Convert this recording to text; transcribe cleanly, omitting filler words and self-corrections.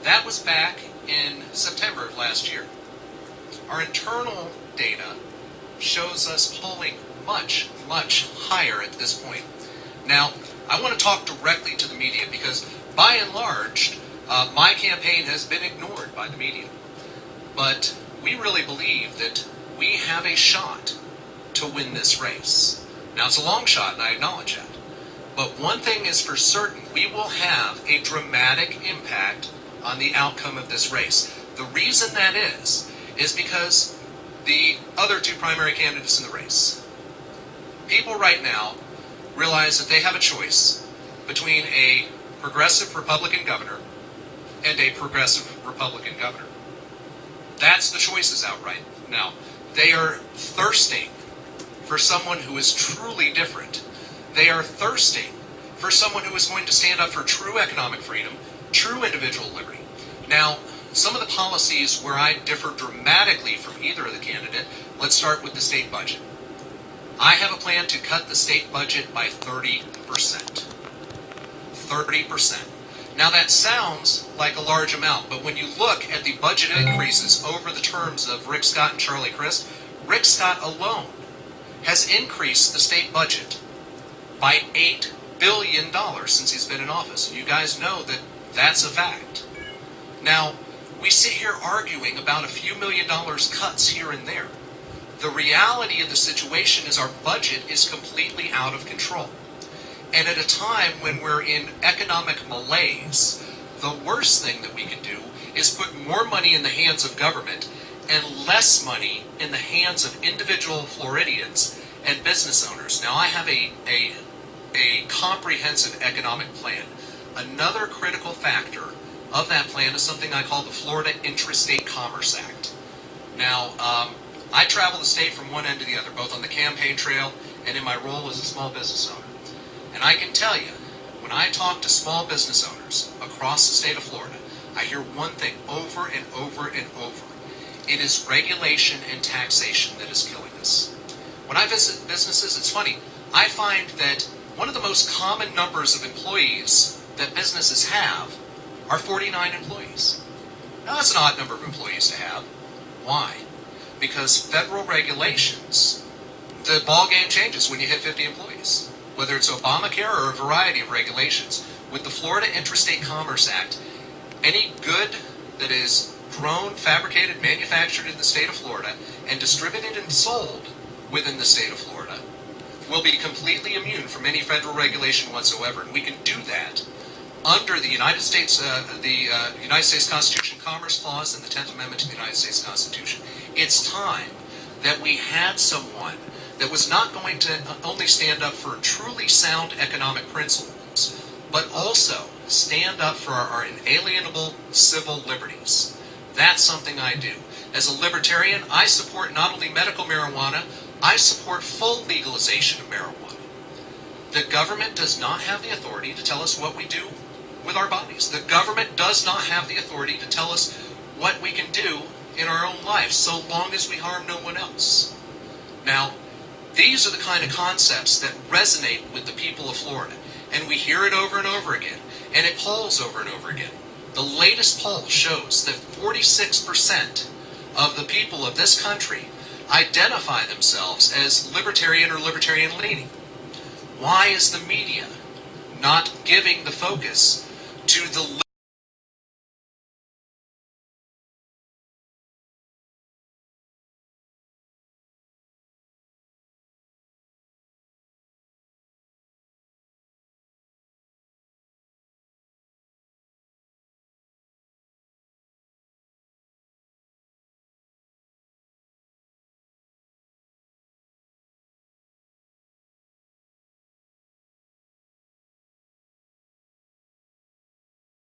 That was back in September of last year. Our internal data shows us polling much, much higher at this point. Now, I want to talk directly to the media because, by and large, my campaign has been ignored by the media. But we really believe that we have a shot to win this race. Now, it's a long shot, and I acknowledge that. But one thing is for certain, we will have a dramatic impact on the outcome of this race. The reason that is because the other two primary candidates in the race, people right now realize that they have a choice between a progressive Republican governor and a progressive Republican governor. That's the choices out right now. They are thirsting for someone who is truly different. They are thirsting for someone who is going to stand up for true economic freedom, true individual liberty. Now, some of the policies where I differ dramatically from either of the candidate, let's start with the state budget. I have a plan to cut the state budget by 30%. 30%. Now that sounds like a large amount, but when you look at the budget increases over the terms of Rick Scott and Charlie Crist, Rick Scott alone has increased the state budget by $8 billion since he's been in office. You guys know that that's a fact. Now, we sit here arguing about a few $1 million cuts here and there. The reality of the situation is our budget is completely out of control. And at a time when we're in economic malaise, the worst thing that we can do is put more money in the hands of government and less money in the hands of individual Floridians and business owners. Now, I have a comprehensive economic plan. Another critical factor of that plan is something I call the Florida Intrastate Commerce Act. Now, I travel the state from one end to the other, both on the campaign trail and in my role as a small business owner. And I can tell you, when I talk to small business owners across the state of Florida, I hear one thing over and over and over. It is regulation and taxation that is killing us. When I visit businesses, it's funny. I find that one of the most common numbers of employees that businesses have are 49 employees. Now, that's an odd number of employees to have. Why? Because federal regulations, the ball game changes when you hit 50 employees. Whether it's Obamacare or a variety of regulations. With the Florida Intrastate Commerce Act, any good that is grown, fabricated, manufactured in the state of Florida and distributed and sold within the state of Florida will be completely immune from any federal regulation whatsoever. And we can do that under the United States Constitution Commerce Clause and the 10th Amendment to the United States Constitution. It's time that we had someone that was not going to only stand up for truly sound economic principles, but also stand up for our inalienable civil liberties. That's something I do. As a libertarian, I support not only medical marijuana, I support full legalization of marijuana. The government does not have the authority to tell us what we do with our bodies. The government does not have the authority to tell us what we can do in our own lives, so long as we harm no one else. Now, these are the kind of concepts that resonate with the people of Florida, and we hear it over and over again, and it polls over and over again. The latest poll shows that 46% of the people of this country identify themselves as libertarian or libertarian-leaning. Why is the media not giving the focus to the